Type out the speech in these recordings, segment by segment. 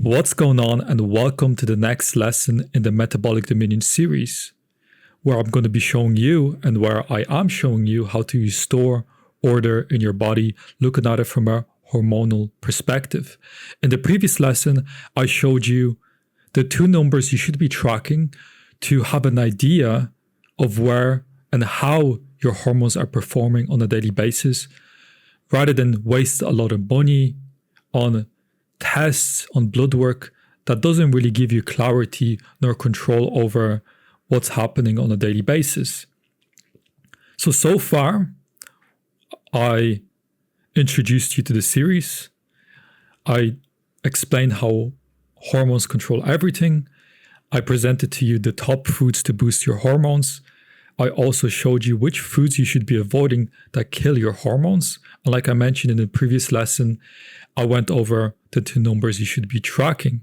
What's going on, and welcome to the next lesson in the Metabolic Dominion series, where I'm going to be showing you and where I am showing you how to restore order in your body, looking at it from a hormonal perspective. In the previous lesson, I showed you the two numbers you should be tracking to have an idea of where and how your hormones are performing on a daily basis, rather than waste a lot of money on tests, on blood work that doesn't really give you clarity nor control over what's happening on a daily basis. So far, I introduced you to the series. I explained how hormones control everything. I presented to you the top foods to boost your hormones. I also showed you which foods you should be avoiding that kill your hormones. And like I mentioned in the previous lesson, I went over the two numbers you should be tracking.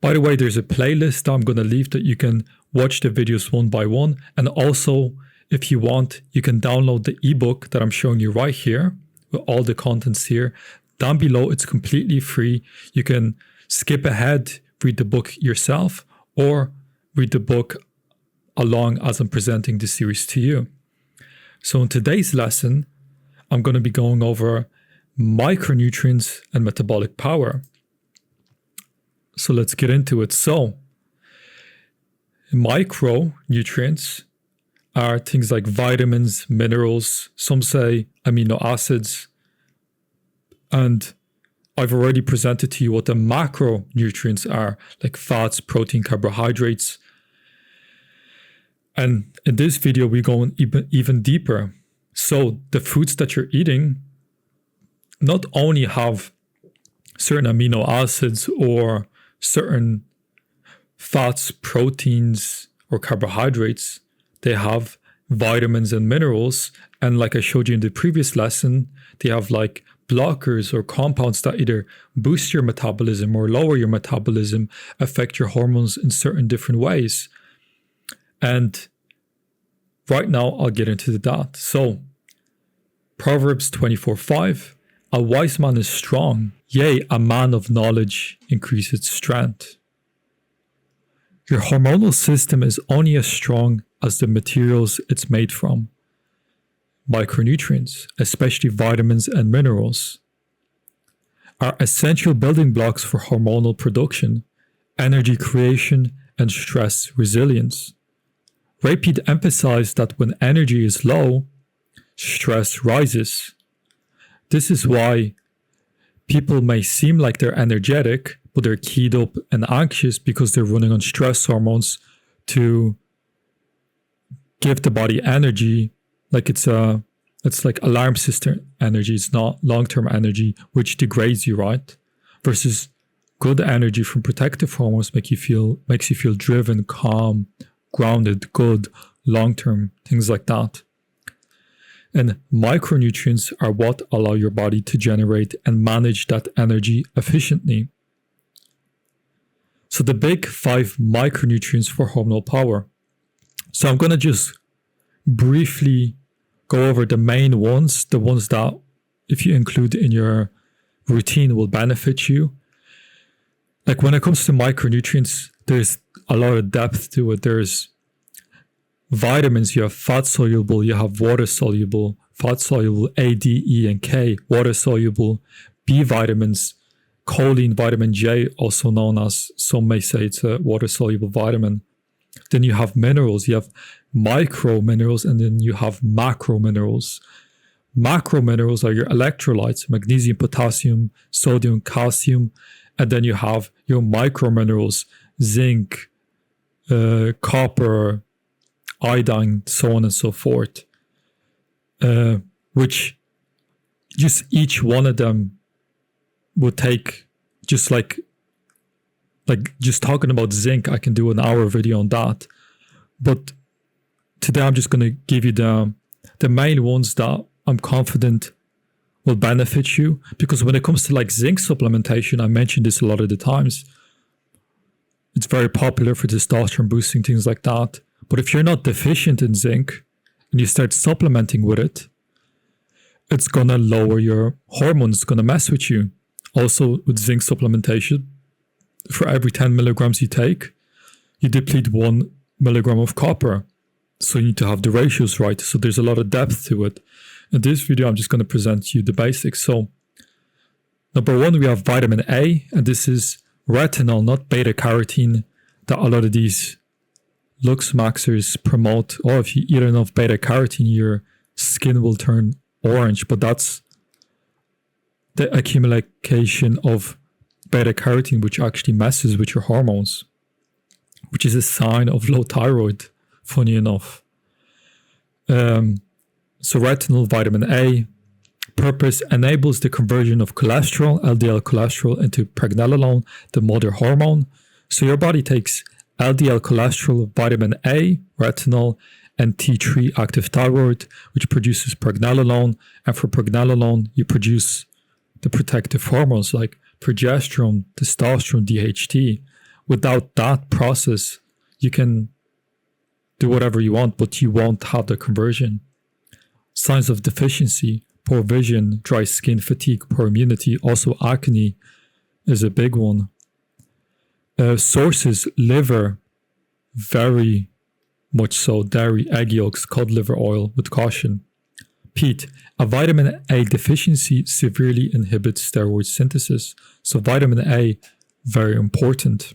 By the way, there's a playlist that I'm going to leave that you can watch the videos one by one. And also, if you want, you can download the ebook that I'm showing you right here with all the contents here. Down below, it's completely free. You can skip ahead, read the book yourself, or read the book along as I'm presenting the series to you. So in today's lesson, I'm going to be going over micronutrients and metabolic power. So let's get into it. So micronutrients are things like vitamins, minerals, some say amino acids. And I've already presented to you what the macronutrients are, like fats, protein, carbohydrates. And in this video, we're going even deeper. So the foods that you're eating not only have certain amino acids or certain fats, proteins, or carbohydrates, they have vitamins and minerals. And like I showed you in the previous lesson, they have like blockers or compounds that either boost your metabolism or lower your metabolism, affect your hormones in certain different ways. And right now, I'll get into that. So, Proverbs 24:5, a wise man is strong, yea, a man of knowledge increases strength. Your hormonal system is only as strong as the materials it's made from. Micronutrients, especially vitamins and minerals, are essential building blocks for hormonal production, energy creation, and stress resilience. Rapid emphasized that when energy is low, stress rises. This is why people may seem like they're energetic, but they're keyed up and anxious because they're running on stress hormones to give the body energy. Like it's like alarm system energy. It's not long-term energy, which degrades you, right? Versus good energy from protective hormones makes you feel driven, calm, grounded, good, long-term, things like that. And micronutrients are what allow your body to generate and manage that energy efficiently. So the big 5 micronutrients for hormonal power. So I'm going to just briefly go over the main ones, the ones that if you include in your routine will benefit you. Like when it comes to micronutrients, there's a lot of depth to it. There's vitamins, you have fat soluble, you have water soluble, fat soluble A, D, E, and K, water soluble, B vitamins, choline, vitamin J, also known as, some may say it's a water soluble vitamin. Then you have minerals, you have micro minerals, and then you have macro minerals. Macro minerals are your electrolytes, magnesium, potassium, sodium, calcium, and then you have your micro minerals, zinc, copper, iodine, so on and so forth, which just each one of them would take, just like just talking about zinc, I can do an hour video on that. But today I'm just going to give you the main ones that I'm confident will benefit you. Because when it comes to like zinc supplementation, I mentioned this a lot of the times, it's very popular for testosterone boosting, things like that. But if you're not deficient in zinc and you start supplementing with it, it's going to lower your hormones, it's going to mess with you. Also with zinc supplementation, for every 10 milligrams you take, you deplete 1 milligram of copper. So you need to have the ratios right. So there's a lot of depth to it. In this video, I'm just going to present you the basics. So number 1, we have vitamin A, and this is retinol, not beta carotene, that a lot of these looks maxers promote. Oh, if you eat enough beta carotene, your skin will turn orange, but that's the accumulation of beta carotene, which actually messes with your hormones, which is a sign of low thyroid, funny enough. So retinol, vitamin A, purpose enables the conversion of cholesterol, LDL cholesterol, into pregnenolone, the mother hormone. So your body takes LDL cholesterol, vitamin A, retinol, and T3 active thyroid, which produces pregnenolone. And for pregnenolone, you produce the protective hormones like progesterone, testosterone, DHT. Without that process, you can do whatever you want, but you won't have the conversion. Signs of deficiency: poor vision, dry skin, fatigue, poor immunity. Also acne is a big one. Sources: liver, very much so, dairy, egg yolks, cod liver oil, with caution. Pete: a vitamin A deficiency severely inhibits steroid synthesis. So vitamin A, very important.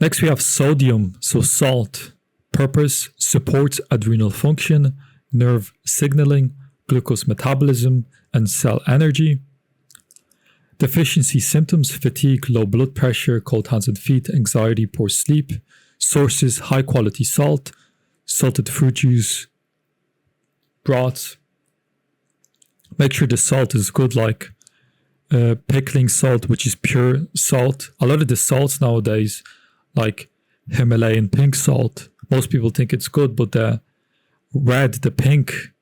Next we have sodium, so salt. Purpose: supports adrenal function, nerve signaling, glucose metabolism, and cell energy. Deficiency symptoms: fatigue, low blood pressure, cold hands and feet, anxiety, poor sleep. Sources: high quality salt, salted fruit juice, broths. Make sure the salt is good, like pickling salt, which is pure salt. A lot of the salts nowadays, like Himalayan pink salt, most people think it's good, but the red, the pink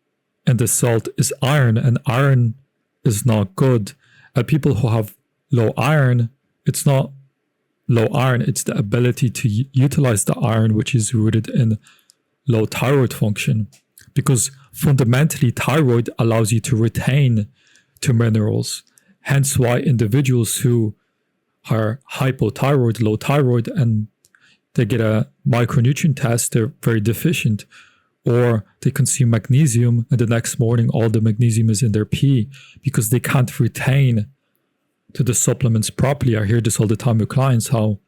in the salt is iron, and iron is not good. And people who have low iron, it's not low iron, it's the ability to utilize the iron, which is rooted in low thyroid function. Because fundamentally, thyroid allows you to retain two minerals. Hence why individuals who are hypothyroid, low thyroid, and they get a micronutrient test, they're very deficient. Or they consume magnesium and the next morning all the magnesium is in their pee because they can't retain to the supplements properly. I hear this all the time with clients, how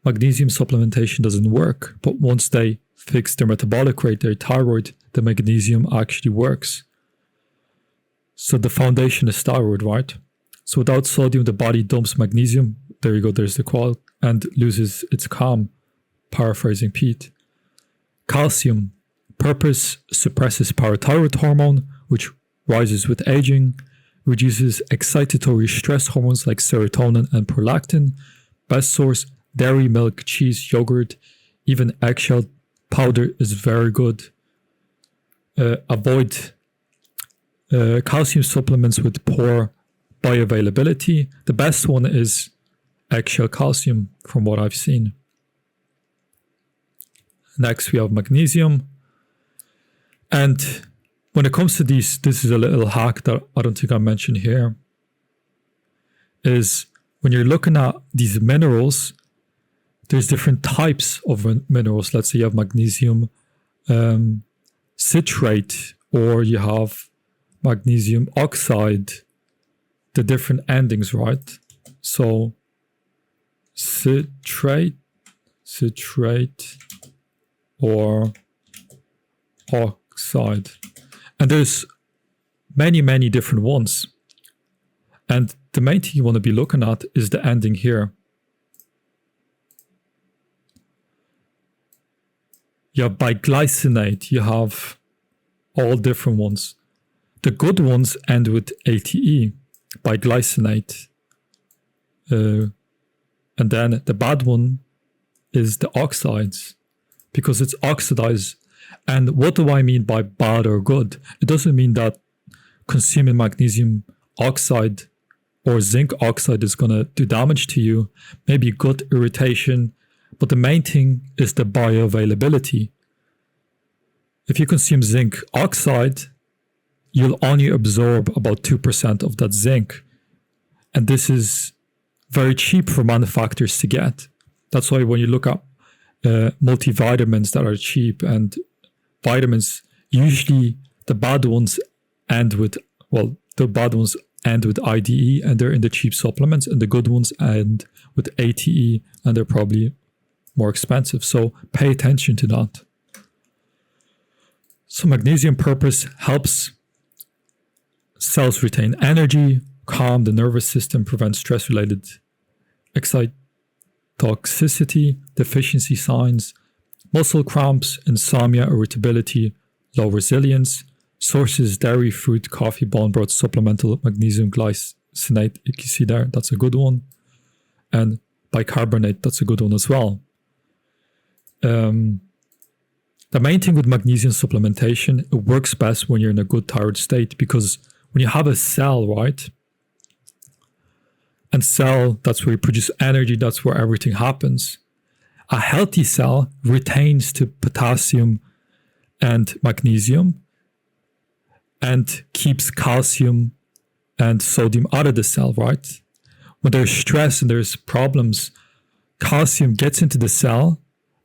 magnesium supplementation doesn't work. But once they fix their metabolic rate, their thyroid, the magnesium actually works. So the foundation is thyroid, right? So without sodium, the body dumps magnesium. There you go, there's the quote, and loses its calm, paraphrasing Pete. Calcium. Purpose: suppresses parathyroid hormone, which rises with aging, reduces excitatory stress hormones like serotonin and prolactin. Best source: dairy, milk, cheese, yogurt, even eggshell powder is very good. Avoid calcium supplements with poor bioavailability. The best one is eggshell calcium from what I've seen. Next we have magnesium. And when it comes to these, this is a little hack that I don't think I mentioned here, is when you're looking at these minerals, there's different types of minerals. Let's say you have magnesium citrate, or you have magnesium oxide, the different endings, right? So citrate, or oxide. And there's many different ones. And the main thing you want to be looking at is the ending here. You have biglycinate, you have all different ones. The good ones end with ATE, biglycinate. And then the bad one is the oxides, because it's oxidized. And what do I mean by bad or good? It doesn't mean that consuming magnesium oxide or zinc oxide is going to do damage to you. Maybe gut irritation, but the main thing is the bioavailability. If you consume zinc oxide, you'll only absorb about 2% of that zinc. And this is very cheap for manufacturers to get. That's why when you look up multivitamins that are cheap and vitamins, usually the bad ones end with IDE and they're in the cheap supplements, and the good ones end with ATE and they're probably more expensive. So pay attention to that. So magnesium purpose helps cells retain energy, calm the nervous system, prevent stress-related excitotoxicity, deficiency signs, muscle cramps, insomnia, irritability, low resilience. Sources: dairy, fruit, coffee, bone broth, supplemental magnesium glycinate. You can see there, that's a good one. And bicarbonate, that's a good one as well. The main thing with magnesium supplementation, it works best when you're in a good thyroid state, because when you have a cell, right? And cell, that's where you produce energy, that's where everything happens. A healthy cell retains to potassium and magnesium and keeps calcium and sodium out of the cell, right? When there's stress and there's problems, calcium gets into the cell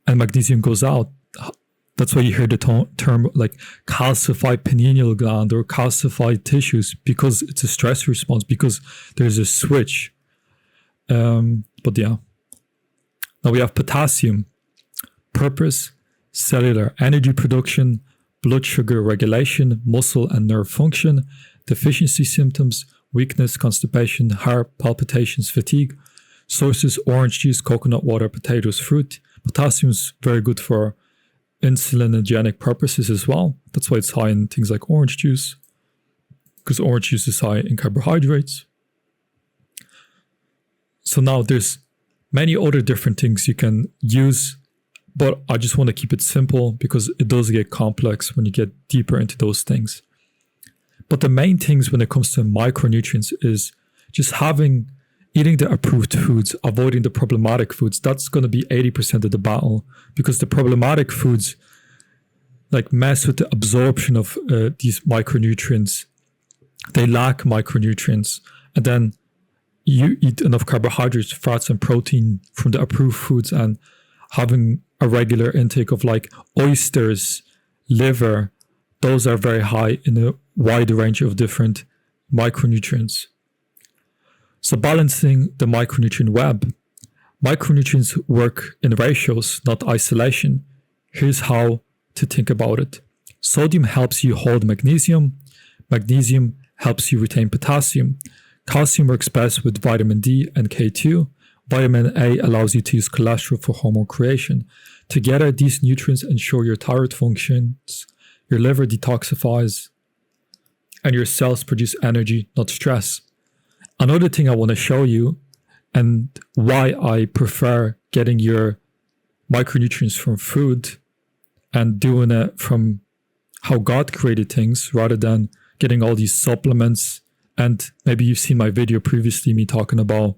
and magnesium goes out. That's why you hear the term like calcified pineal gland or calcified tissues, because it's a stress response, because there's a switch. But yeah. Now we have potassium. Purpose: cellular energy production, blood sugar regulation, muscle and nerve function, deficiency symptoms, weakness, constipation, heart palpitations, fatigue. Sources: orange juice, coconut water, potatoes, fruit. Potassium is very good for insulinogenic purposes as well. That's why it's high in things like orange juice, because orange juice is high in carbohydrates. So now there's many other different things you can use, but I just want to keep it simple because it does get complex when you get deeper into those things. But the main things when it comes to micronutrients is just eating the approved foods, avoiding the problematic foods. That's going to be 80% of the battle, because the problematic foods like mess with the absorption of these micronutrients. They lack micronutrients. And then you eat enough carbohydrates, fats, and protein from the approved foods, and having a regular intake of like oysters, liver, those are very high in a wide range of different micronutrients. So balancing the micronutrient web. Micronutrients work in ratios, not isolation. Here's how to think about it. Sodium helps you hold magnesium. Magnesium helps you retain potassium. Calcium works best with vitamin D and K2. Vitamin A allows you to use cholesterol for hormone creation. Together, these nutrients ensure your thyroid functions, your liver detoxifies, and your cells produce energy, not stress. Another thing I want to show you, and why I prefer getting your micronutrients from food and doing it from how God created things rather than getting all these supplements. And maybe you've seen my video previously, me talking about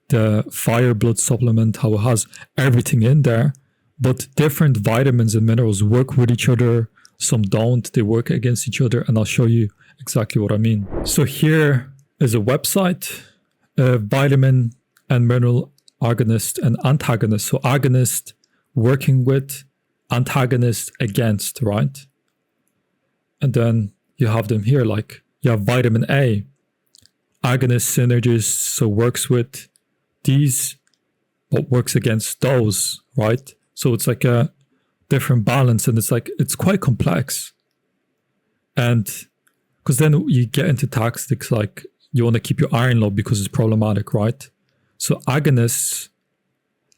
the Fire Blood supplement, how it has everything in there, but different vitamins and minerals work with each other. Some don't, they work against each other. And I'll show you exactly what I mean. So here is a website, vitamin and mineral agonist and antagonist. So agonist working with, antagonist against, right? And then you have them here, like you have vitamin A, agonist synergist, so works with these, but works against those, right? So it's like a different balance, and it's quite complex. And because then you get into tactics like you want to keep your iron low because it's problematic, right? So agonists,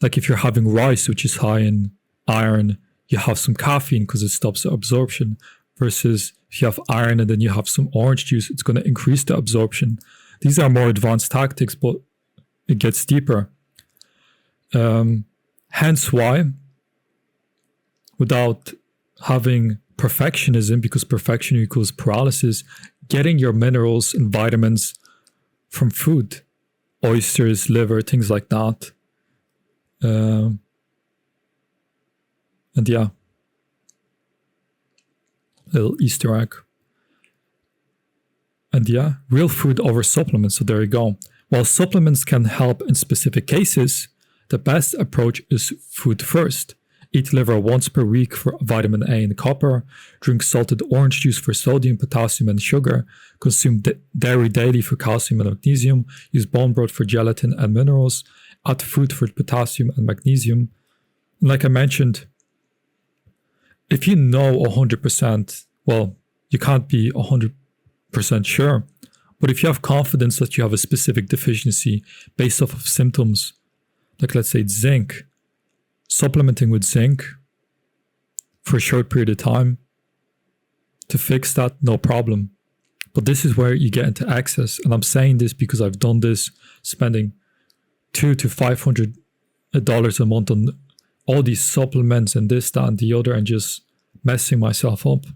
like if you're having rice, which is high in iron, you have some caffeine because it stops the absorption, versus if you have iron and then you have some orange juice, it's going to increase the absorption. These are more advanced tactics, but it gets deeper. Hence why, without having perfectionism, because perfection equals paralysis, getting your minerals and vitamins from food, oysters, liver, things like that. And yeah, little Easter egg. And yeah, real food over supplements. So there you go. While supplements can help in specific cases, the best approach is food first. Eat liver once per week for vitamin A and copper, drink salted orange juice for sodium, potassium, and sugar, consume dairy daily for calcium and magnesium, use bone broth for gelatin and minerals, add fruit for potassium and magnesium. Like I mentioned, if you know 100%, well, you can't be 100% sure, but if you have confidence that you have a specific deficiency based off of symptoms, like let's say zinc, supplementing with zinc for a short period of time to fix that, no problem. But this is where you get into excess. And I'm saying this because I've done this, spending $200 to $500 a month on all these supplements and this, that, and the other, and just messing myself up.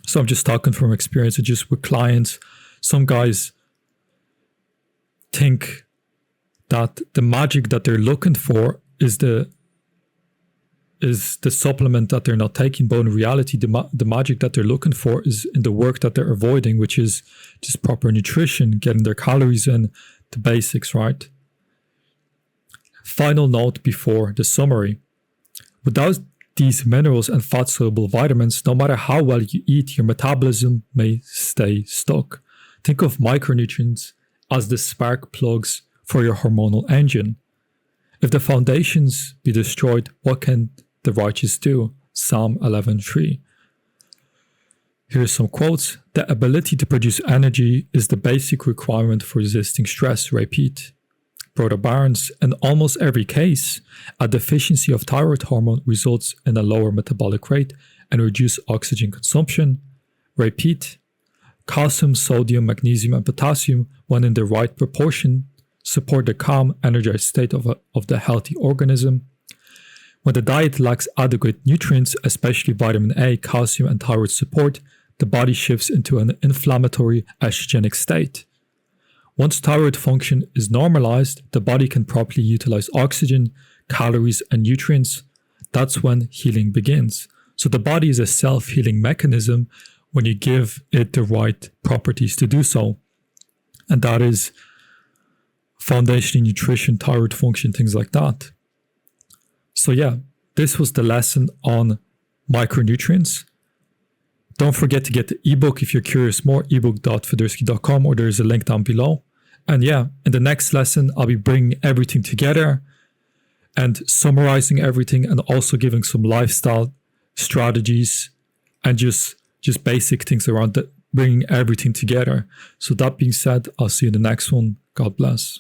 So I'm just talking from experience, and just with clients. Some guys think that the magic that they're looking for is the supplement that they're not taking, but in reality, the magic that they're looking for is in the work that they're avoiding, which is just proper nutrition, getting their calories in, the basics, right? Final note before the summary. Without these minerals and fat-soluble vitamins, no matter how well you eat, your metabolism may stay stuck. Think of micronutrients as the spark plugs for your hormonal engine. If the foundations be destroyed, what can the righteous do? Psalm 11:3. Here's some quotes. The ability to produce energy is the basic requirement for resisting stress. Repeat. Brother Barnes, in almost every case, a deficiency of thyroid hormone results in a lower metabolic rate and reduced oxygen consumption. Repeat. Calcium, sodium, magnesium, and potassium, when in the right proportion, support the calm, energized state of the healthy organism. When the diet lacks adequate nutrients, especially vitamin A, calcium, and thyroid support, the body shifts into an inflammatory estrogenic state. Once thyroid function is normalized, the body can properly utilize oxygen, calories, and nutrients. That's when healing begins. So the body is a self-healing mechanism when you give it the right properties to do so. And that is foundation nutrition, thyroid function, things like that. So yeah, this was the lesson on micronutrients. Don't forget to get the ebook if you're curious more, ebook.fedorsky.com, or there's a link down below. And yeah, in the next lesson, I'll be bringing everything together and summarizing everything, and also giving some lifestyle strategies and just basic things around that, bringing everything together. So that being said, I'll see you in the next one. God bless.